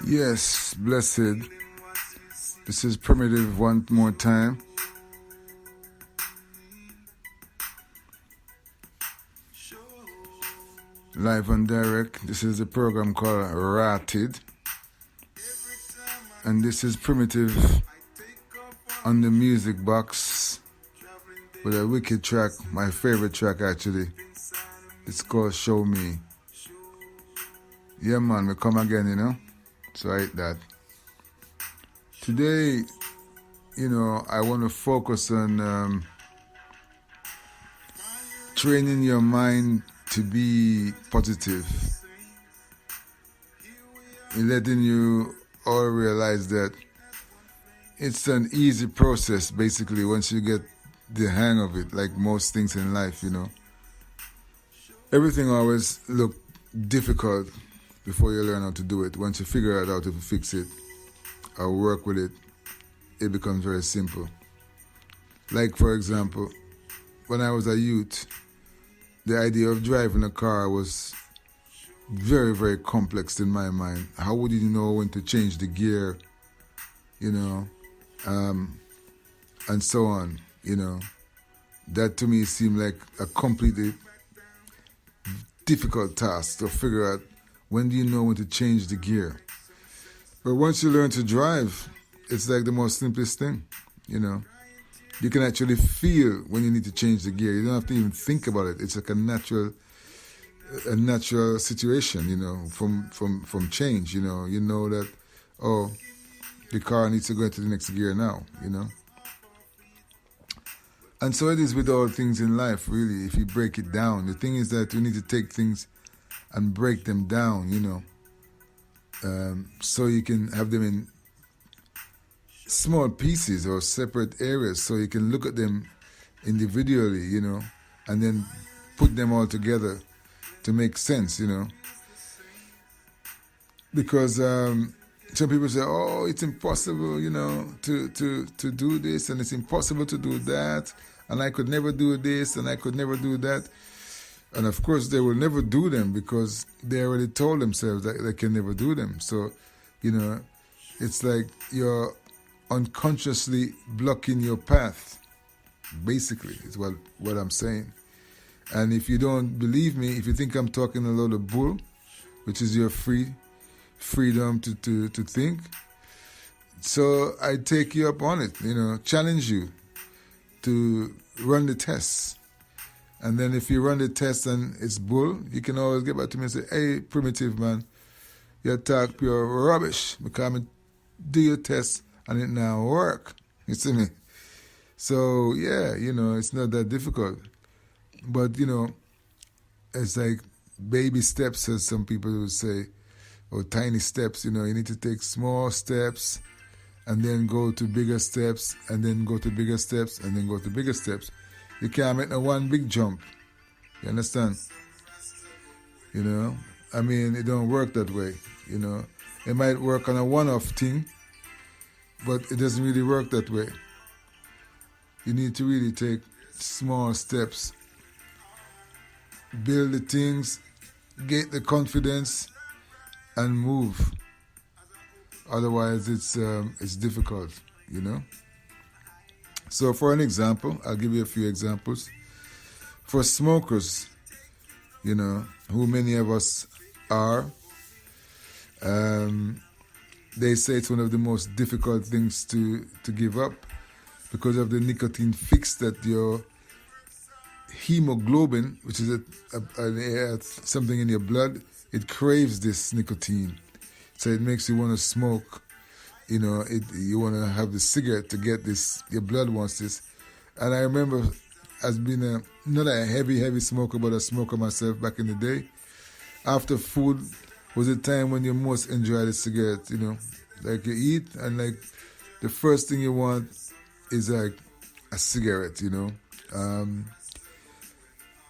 Yes, blessed. This is Primitive one more time. Live and direct. This is a program called Ratid. And this is Primitive on the music box with a wicked track, my favorite track actually. It's called Show Me. Yeah man, we come again, you know. So I hate that. Today, you know, I want to focus on training your mind to be positive. And letting you all realize that it's an easy process basically once you get the hang of it, like most things in life, you know. Everything always look difficult before you learn how to do it. Once you figure out how to fix it or work with it, it becomes very simple. Like for example, when I was a youth, the idea of driving a car was very, very complex in my mind. How would you know when to change the gear, you know, and so on, you know. That to me seemed like a completely difficult task to figure out when do you know when to change the gear. But once you learn to drive, it's like the most simplest thing, you know. You can actually feel when you need to change the gear. You don't have to even think about it. It's like a natural situation, you know, from change, you know. You know that, oh, the car needs to go into the next gear now, you know. And so it is with all things in life, really, if you break it down. The thing is that you need to take things and break them down, you know, so you can have them in small pieces or separate areas so you can look at them individually, you know, and then put them all together to make sense, you know. Because some people say, oh, it's impossible, you know, to do this, and it's impossible to do that, and I could never do this, and I could never do that. And of course, they will never do them because they already told themselves that they can never do them. So, you know, it's like you're unconsciously blocking your path, basically, is what I'm saying. And if you don't believe me, if you think I'm talking a lot of bull, which is your freedom to think, so I take you up on it, you know, challenge you to run the tests. And then if you run the test and it's bull, you can always get back to me and say, hey, Primitive man, you talk pure rubbish because I do your test and it now work. You see me? So yeah, you know, it's not that difficult. But, you know, it's like baby steps, as some people would say, or tiny steps. You know, you need to take small steps and then go to bigger steps and then go to bigger steps and then go to bigger steps. You can't make no one big jump. You understand? You know? I mean, it don't work that way, you know. It might work on a one-off thing, but it doesn't really work that way. You need to really take small steps. Build the things, get the confidence, and move. Otherwise, it's difficult, you know. So, for an example, I'll give you a few examples. For smokers, you know, who many of us are, they say it's one of the most difficult things to give up because of the nicotine fix that your hemoglobin, which is something in your blood, it craves this nicotine. So it makes you want to smoke. You know, you want to have the cigarette to get this. Your blood wants this. And I remember as being not a heavy smoker, but a smoker myself back in the day. After food was a time when you most enjoy the cigarette, you know. Like you eat and like the first thing you want is like a cigarette, you know.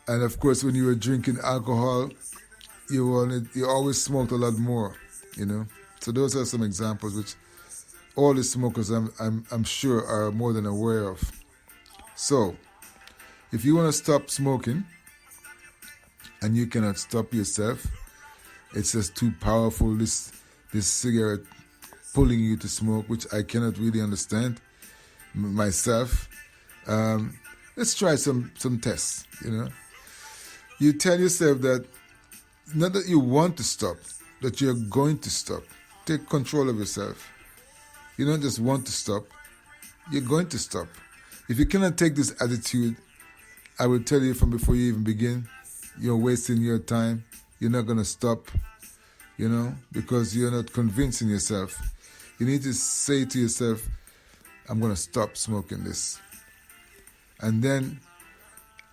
And of course, when you were drinking alcohol, you always smoked a lot more, you know. So those are some examples which all the smokers I'm sure are more than aware of. So, if you want to stop smoking and you cannot stop yourself. It's just too powerful, this cigarette pulling you to smoke, which I cannot really understand myself. Let's try some tests, You tell yourself that, not that you want to stop, that you're going to stop. Take control of yourself. You don't just want to stop, you're going to stop. If you cannot take this attitude, I will tell you from before you even begin, you're wasting your time. You're not going to stop, because you're not convincing yourself. You need to say to yourself, I'm going to stop smoking this. And then,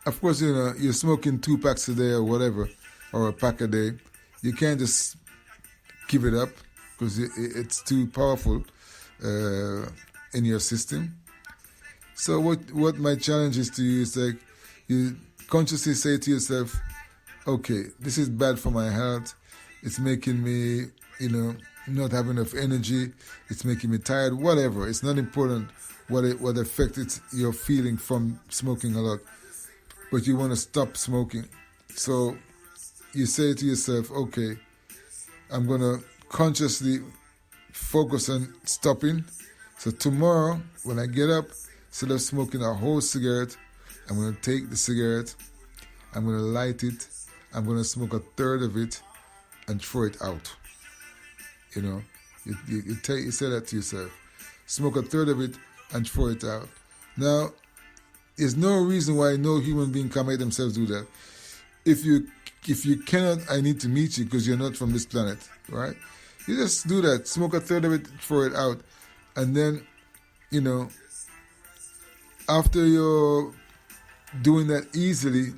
of course, you're smoking 2 packs a day or whatever, or a pack a day. You can't just give it up because it's too powerful in your system. So what my challenge is to you is like, you consciously say to yourself, okay, this is bad for my health. It's making me, not have enough energy. It's making me tired, whatever. It's not important what effect you're feeling from smoking a lot. But you want to stop smoking. So you say to yourself, okay, I'm going to consciously focus on stopping. So tomorrow, when I get up, instead of smoking a whole cigarette, I'm going to take the cigarette, I'm going to light it, I'm going to smoke a third of it and throw it out. You say that to yourself. Smoke a third of it and throw it out. Now, there's no reason why no human being can make themselves do that. If you cannot, I need to meet you because you're not from this planet, right? You just do that. Smoke a third of it, throw it out. And then, after you're doing that easily,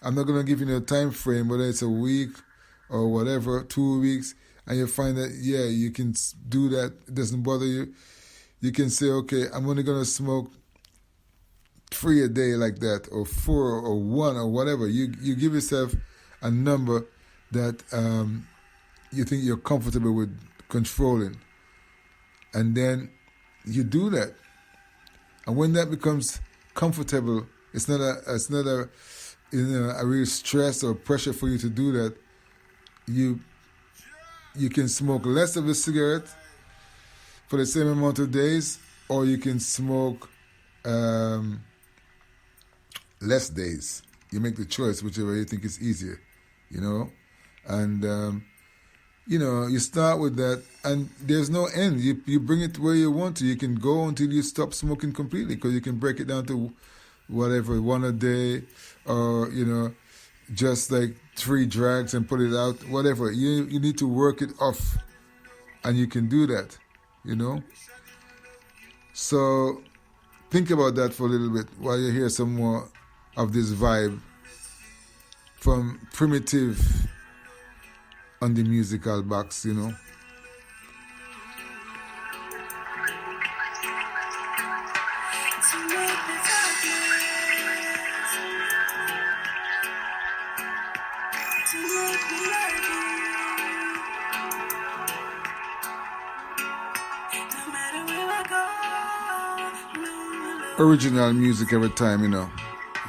I'm not going to give you a time frame, whether it's a week or whatever, 2 weeks, and you find that, you can do that. It doesn't bother you. You can say, okay, I'm only going to smoke 3 a day like that, or 4 or 1 or whatever. You give yourself a number that you think you're comfortable with controlling. And then you do that. And when that becomes comfortable, it's not a real stress or pressure for you to do that. You can smoke less of a cigarette for the same amount of days, or you can smoke less days. You make the choice, whichever you think is easier, And, you start with that, and there's no end. You bring it where you want to. You can go until you stop smoking completely, because you can break it down to whatever, 1 a day, or, just like 3 drags and put it out, whatever. You need to work it off, and you can do that, So think about that for a little bit while you hear some more of this vibe from Primitive on the musical box, Original music every time,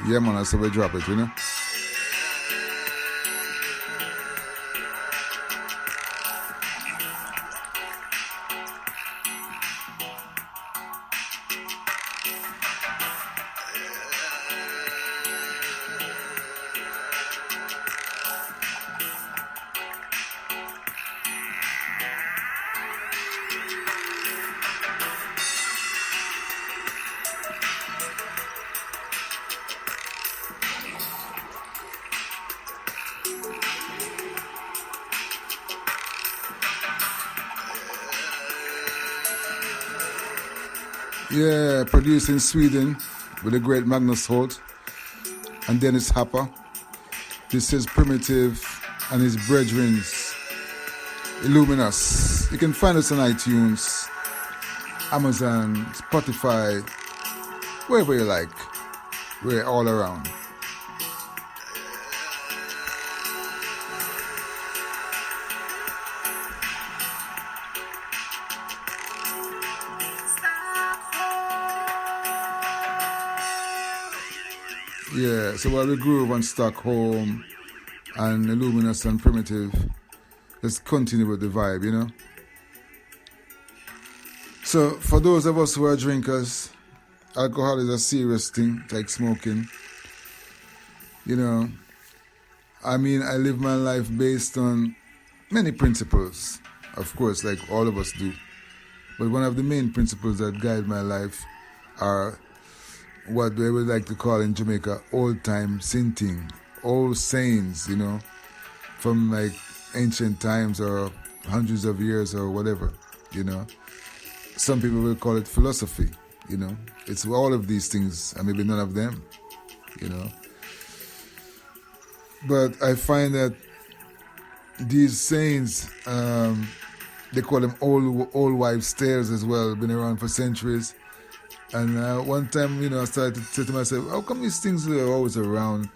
Yeah, man, that's how we drop it, Yeah, produced in Sweden with the great Magnus Holt and Dennis Hopper. This is Primitive and his brethrens, Illuminus. You can find us on iTunes, Amazon, Spotify, wherever you like. We're all around. Yeah, so while we groove on Stockholm and luminous and primitive. Let's continue with the vibe, you know. So for those of us who are drinkers, alcohol is a serious thing, like smoking. You know, I mean, I live my life based on many principles, of course, like all of us do. But one of the main principles that guide my life are what they would like to call in Jamaica old-time sinting, old sayings, you know, from like ancient times or hundreds of years or whatever, you know. Some people will call it philosophy, you know. It's all of these things and maybe none of them, you know. But I find that these sayings, they call them old wives' tales as well, been around for centuries. And one time, you know, I started to say to myself, how come these things are always around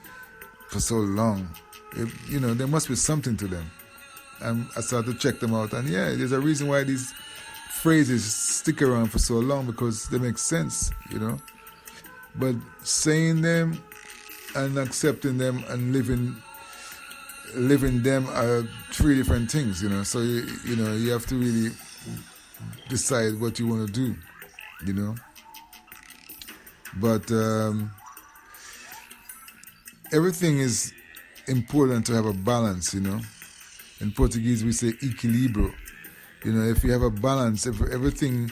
for so long? You know, there must be something to them. And I started to check them out. And yeah, there's a reason why these phrases stick around for so long, because they make sense, you know. But saying them and accepting them and living them are three different things, you know. So, you know, you have to really decide what you want to do, you know. But everything is important to have a balance, you know. In Portuguese, we say equilibrio. You know, if you have a balance, if everything,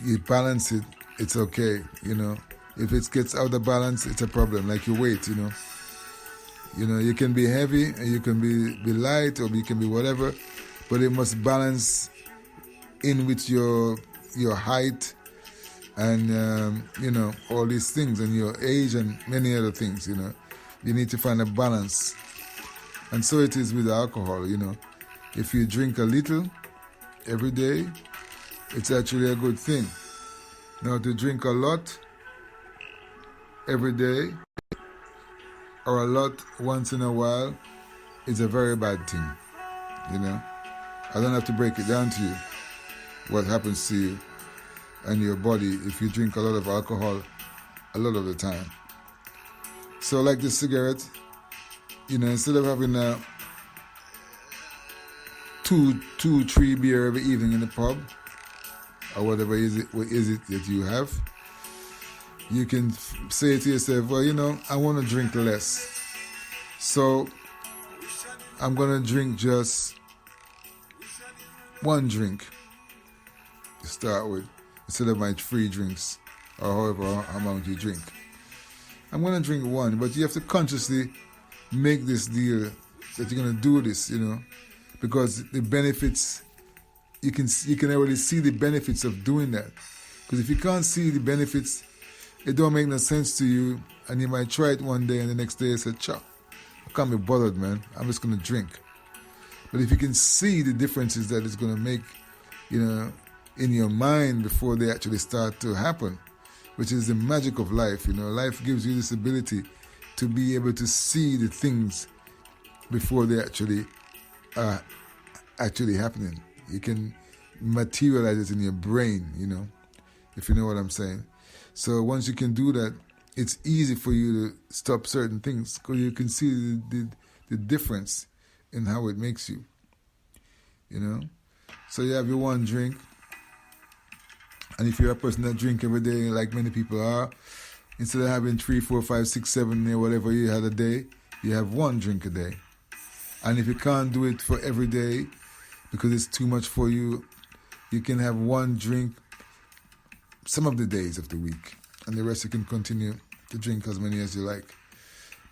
you balance it, it's okay, you know. If it gets out of balance, it's a problem, like your weight, you know. You know, you can be heavy, and you can be light, or you can be whatever, but it must balance in with your height, and you know, all these things, and your age and many other things, you know. You need to find a balance. And so it is with alcohol, you know. If you drink a little every day, it's actually a good thing. Now, to drink a lot every day or a lot once in a while is a very bad thing, you know. I don't have to break it down to you what happens to you and your body if you drink a lot of alcohol a lot of the time. So like the cigarette, you know, instead of having a two, 3 beer every evening in the pub, or whatever is it that you have, you can say to yourself, well, you know, I want to drink less, so I'm going to drink just one drink to start with, instead of my 3 drinks, or however amount you drink. I'm going to drink one, but you have to consciously make this deal that you're going to do this, you know, because the benefits, you can already see the benefits of doing that. Because if you can't see the benefits, it don't make no sense to you, and you might try it one day and the next day you say, "Chop, I can't be bothered, man. I'm just going to drink." But if you can see the differences that it's going to make, you know, in your mind before they actually start to happen, which is the magic of life, you know. Life gives you this ability to be able to see the things before they actually happening. You can materialize it in your brain, you know, if you know what I'm saying. So once you can do that, it's easy for you to stop certain things, because you can see the difference in how it makes you, you know. So you have your one drink, and if you're a person that drink every day, like many people are, instead of having 3, 4, 5, 6, 7, or whatever you had a day, you have one drink a day. And if you can't do it for every day because it's too much for you, you can have one drink some of the days of the week, and the rest you can continue to drink as many as you like.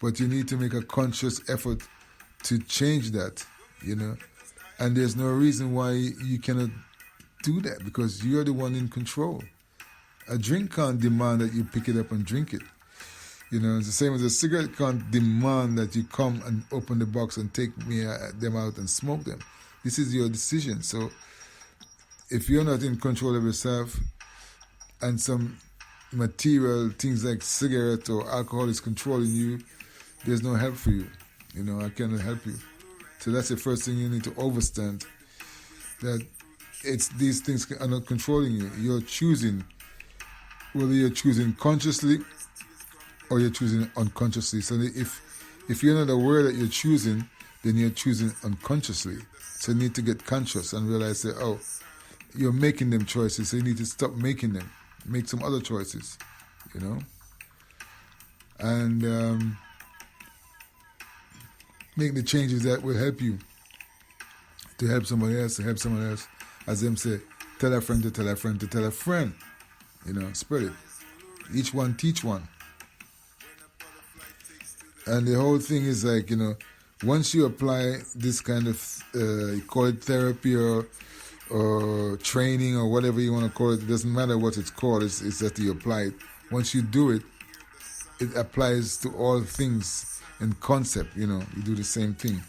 But you need to make a conscious effort to change that, you know. And there's no reason why you cannot do that, because you're the one in control. A drink can't demand that you pick it up and drink it. You know, it's the same as a cigarette can't demand that you come and open the box and take them out and smoke them. This is your decision. So if you're not in control of yourself, and some material things like cigarette or alcohol is controlling you, there's no help for you. You know, I cannot help you. So that's the first thing you need to understand, that it's these things are not controlling you. You're choosing, whether you're choosing consciously or you're choosing unconsciously. So if if you know the word that you're choosing, then you're choosing unconsciously. So you need to get conscious and realize that, oh, you're making them choices, so you need to stop making them. Make some other choices, you know? And make the changes that will help you to help somebody else, to help someone else. As them say, tell a friend to tell a friend to tell a friend. You know, spread it. Each one teach one. And the whole thing is like, you know, once you apply this kind of, you call it therapy or training or whatever you want to call it, it doesn't matter what it's called, it's that you apply it. Once you do it, it applies to all things in concept, you know, you do the same thing.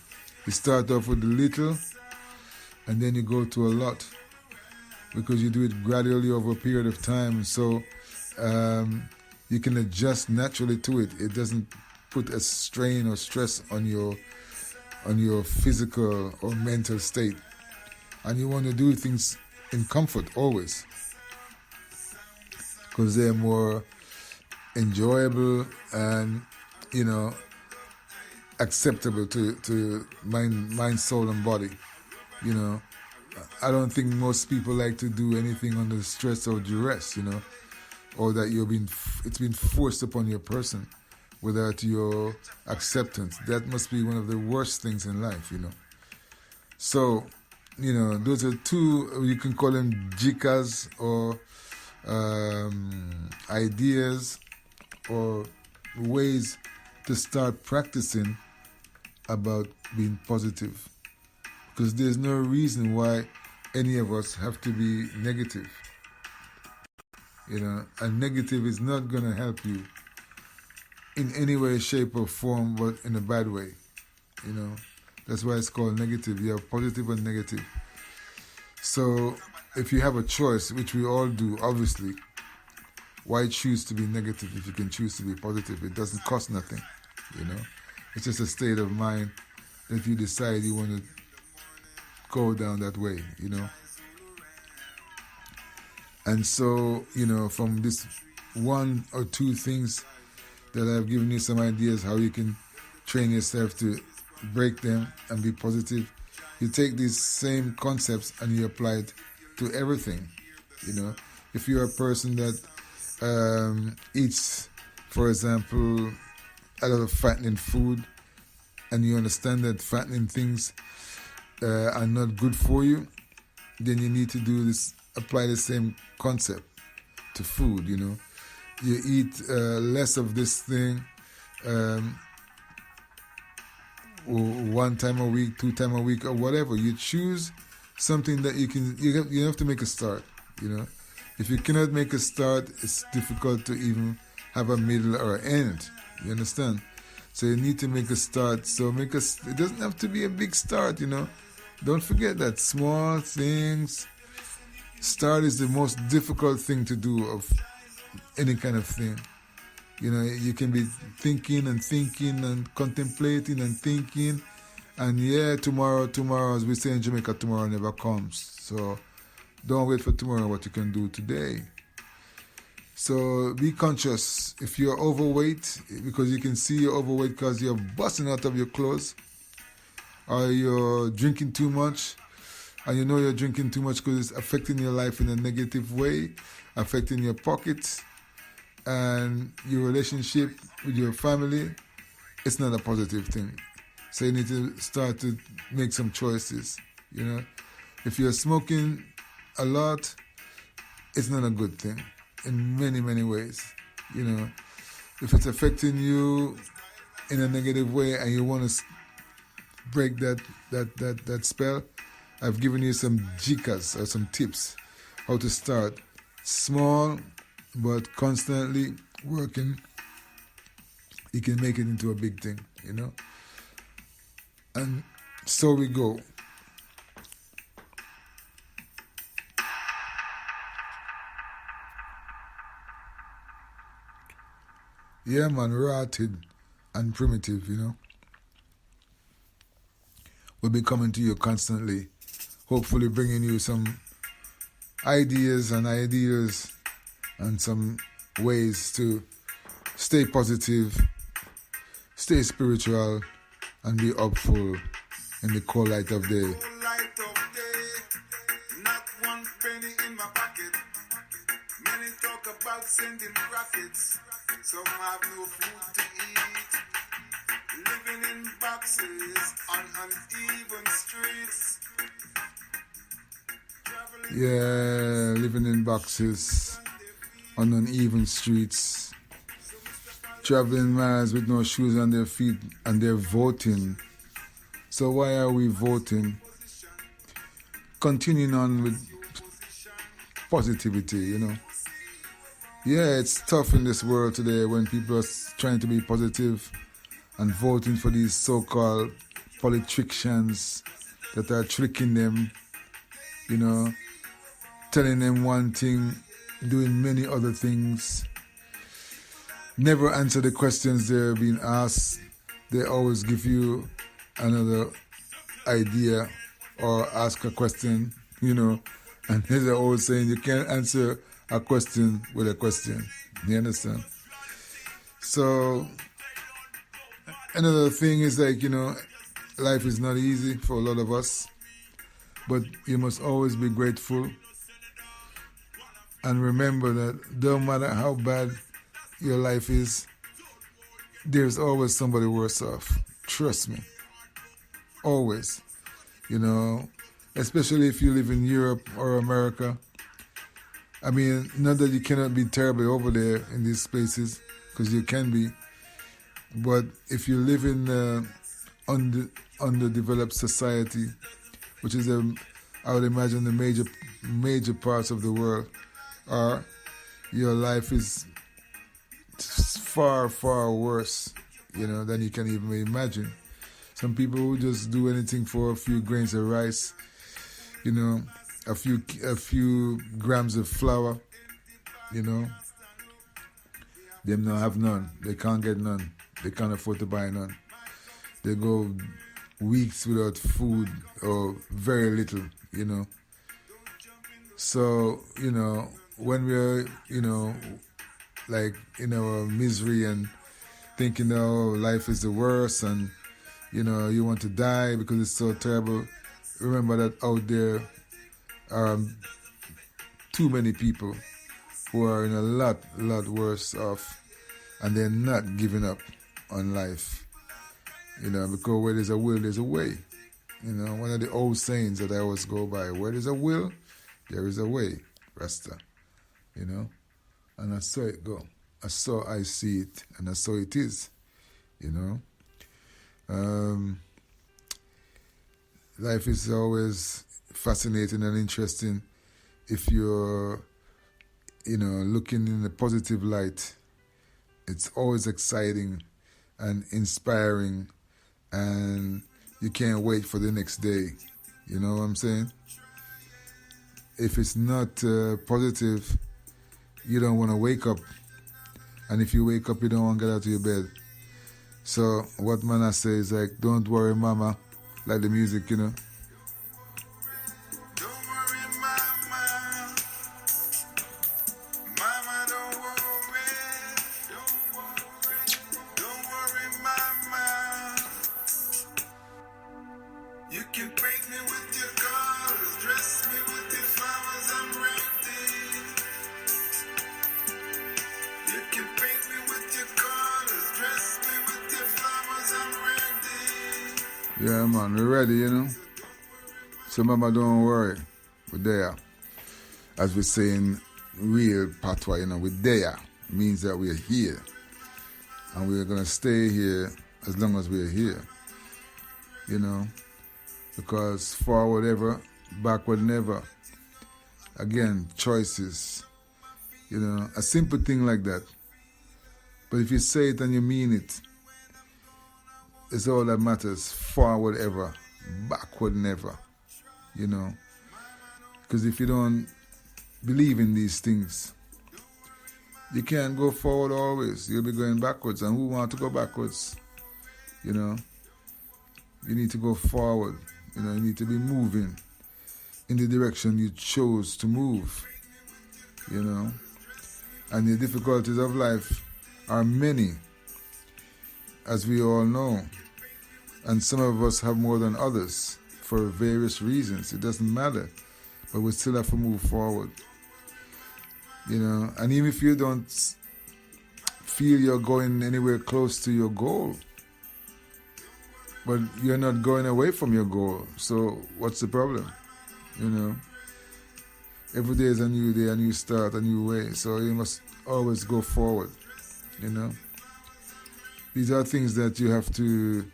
You start off with a little, and then you go to a lot, because you do it gradually over a period of time, so you can adjust naturally to it. It doesn't put a strain or stress on your physical or mental state. And you want to do things in comfort always, because they're more enjoyable and, you know, acceptable to mind, soul, and body. You know, I don't think most people like to do anything under stress or duress, you know, or that it's been forced upon your person without your acceptance. That must be one of the worst things in life, you know. So, you know, those are two, you can call them jikas or ideas or ways to start practicing about being positive. Because there's no reason why any of us have to be negative. You know, and negative is not going to help you in any way, shape, or form, but in a bad way. You know, that's why it's called negative. You have positive and negative. So if you have a choice, which we all do, obviously, why choose to be negative if you can choose to be positive? It doesn't cost nothing, you know. It's just a state of mind that you decide you want to go down that way, you know. And so, you know, from this one or two things that I've given you some ideas how you can train yourself to break them and be positive, you take these same concepts and you apply it to everything, you know. If you're a person that eats, for example, a lot of fattening food, and you understand that fattening things are not good for you, then you need to do this, apply the same concept to food, you know. You eat less of this thing, one time a week, 2 times a week, or whatever. You choose something that you have to make a start, you know. If you cannot make a start, it's difficult to even have a middle or an end, you understand? So you need to make a start. So it doesn't have to be a big start, you know. Don't forget that small things. Start is the most difficult thing to do of any kind of thing. You know, you can be thinking and contemplating and thinking, and yeah, tomorrow, as we say in Jamaica, tomorrow never comes. So don't wait for tomorrow what you can do today. So be conscious. If you're overweight, because you can see you're overweight because you're busting out of your clothes, or you're drinking too much, and you know you're drinking too much because it's affecting your life in a negative way, affecting your pockets and your relationship with your family, it's not a positive thing. So you need to start to make some choices, you know. If you're smoking a lot, it's not a good thing in many, many ways, you know. If it's affecting you in a negative way and you want to break that spell, I've given you some jikas or some tips how to start small but constantly working. You can make it into a big thing, you know. And so we go. Yeah, man, Ratid and Primitive, you know. We'll be coming to you constantly, hopefully bringing you some ideas and some ways to stay positive, stay stay spiritual and be hopeful in the cold light of day. Not one penny in my pocket. Many talk about sending rockets. Some have no food to eat. Living in boxes on uneven streets. Yeah, living in boxes on uneven streets. Traveling miles with no shoes on their feet, and they're voting. So why are we voting? Continuing on with positivity, you know. Yeah, it's tough in this world today when people are trying to be positive and voting for these so-called politicians that are tricking them, you know, telling them one thing, doing many other things. Never answer the questions they're being asked. They always give you another idea or ask a question, you know, and there's an old saying, you can't answer a question with a question. You understand? So, another thing is like, you know, life is not easy for a lot of us, but you must always be grateful and remember that no matter how bad your life is, there's always somebody worse off. Trust me. Always. You know, especially if you live in Europe or America. I mean, not that you cannot be terribly over there in these places, because you can be. But if you live in underdeveloped society, which is, I would imagine, the major parts of the world, are, your life is far, far worse, you know, than you can even imagine. Some people who just do anything for a few grains of rice, you know, a few grams of flour, you know, them don't have none. They can't get none. They can't afford to buy none. They go weeks without food or very little, you know. So, you know, when we're, you know, like in our misery and thinking, oh, life is the worst and, you know, you want to die because it's so terrible, remember that out there are too many people who are in a lot worse off, and they're not giving up on life. You know, because where there's a will, there's a way. You know, one of the old sayings that I always go by, where there's a will, there is a way, Rasta. You know, and I saw it go. I see it, and I saw it is, you know. Life is always fascinating and interesting if you're, you know, looking in a positive light. It's always exciting and inspiring, and you can't wait for the next day. You know what I'm saying? If it's not positive, you don't want to wake up. And if you wake up, you don't want to get out of your bed. So what man I say is like, don't worry, mama, like the music, you know. Don't worry, mama. Mama, don't worry. Don't worry, mama. You can paint me with your colors, dress me with your flowers, I'm ready. You can paint me with your colors, dress me with your flowers, I'm ready. Yeah, man, we're ready, you know. So mama, don't worry, we're there. As we say in real patois, you know, we're there. It means that we're here. And we're going to stay here as long as we're here. You know, because forward ever, backward never. Again, choices. You know, a simple thing like that. But if you say it and you mean it, it's all that matters. Forward ever, backward never. You know, because if you don't believe in these things, you can't go forward always. You'll be going backwards. And who want to go backwards? You know, you need to go forward. You know, you need to be moving in the direction you chose to move. You know, and the difficulties of life are many. as we all know. And some of us have more than others for various reasons. It doesn't matter. But we still have to move forward. And even if you don't feel you're going anywhere close to your goal, but you're not going away from your goal, so what's the problem? Every day is a new day, a new start, a new way, so you must always go forward. These are things that you have to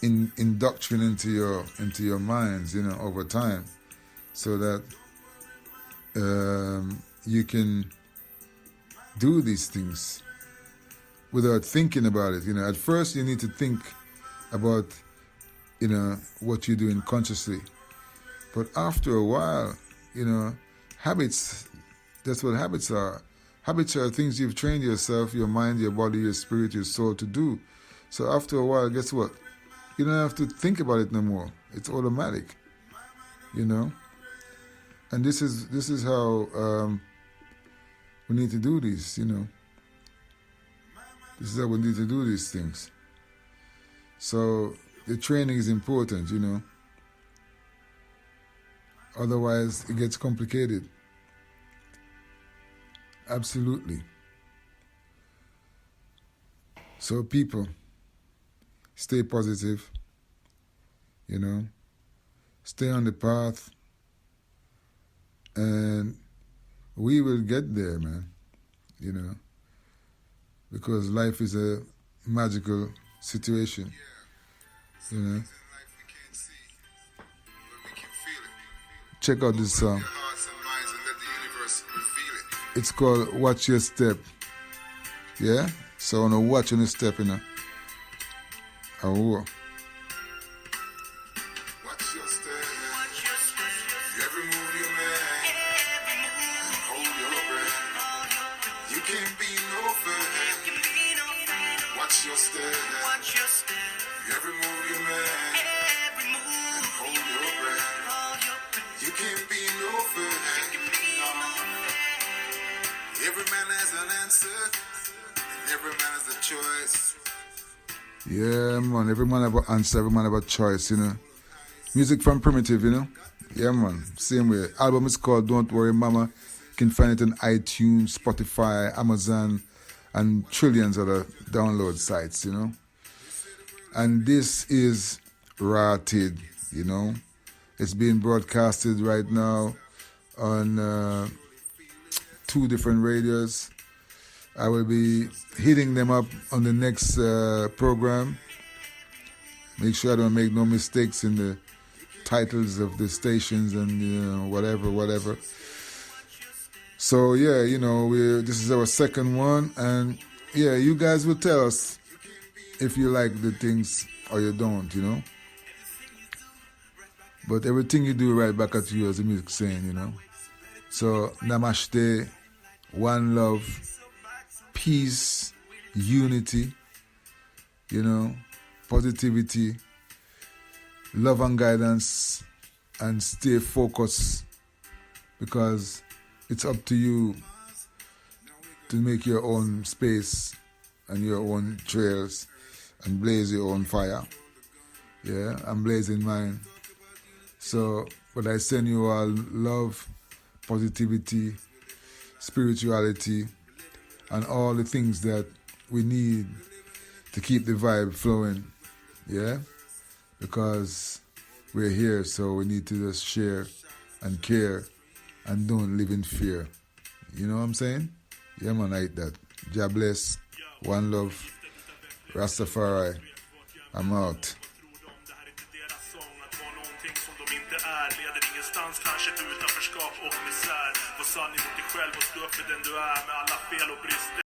indoctrinate into your minds, over time, so that you can do these things without thinking about it. At first you need to think about, what you're doing consciously. But after a while, habits, that's what habits are. Habits are things you've trained yourself, your mind, your body, your spirit, your soul to do. So after a while, guess what? You don't have to think about it no more. It's automatic, And this is how we need to do this, This is how we need to do these things. So the training is important, Otherwise, it gets complicated. Absolutely. So people, stay positive, Stay on the path, and we will get there, man, Because life is a magical situation, Check out this song. It's called Watch Your Step. Yeah? So I want to watch on the step, Oh. Watch your step. Every move you make. Hold your breath. You can't be no further. Watch your step. Every move you make. Hold your breath. You can't be no further. Every man has an answer. And every man has a choice. Yeah, man. Every man have an answer, every man have a choice, Music from Primitive, Yeah, man. Same way. Album is called Don't Worry Mama. You can find it on iTunes, Spotify, Amazon, and trillions of other download sites, And this is Ratid, It's being broadcasted right now on 2 different radios. I will be hitting them up on the next program. Make sure I don't make no mistakes in the titles of the stations and whatever. So yeah, this is our second one, and yeah, you guys will tell us if you like the things or you don't, But everything you do right back at you, as the music saying, So namaste, one love, peace, unity, positivity, love and guidance, and stay focused, because it's up to you to make your own space and your own trails and blaze your own fire. Yeah, I'm blazing mine. So, but I send you all love, positivity, spirituality, and all the things that we need to keep the vibe flowing. Yeah? Because we're here, so we need to just share and care and don't live in fear. You know what I'm saying? Yeah, man, I like that. God bless. One love. Rastafari. I'm out. Kanske ett utanförskap och misär. Var sann emot dig själv och stå upp för den du är med alla fel och brister.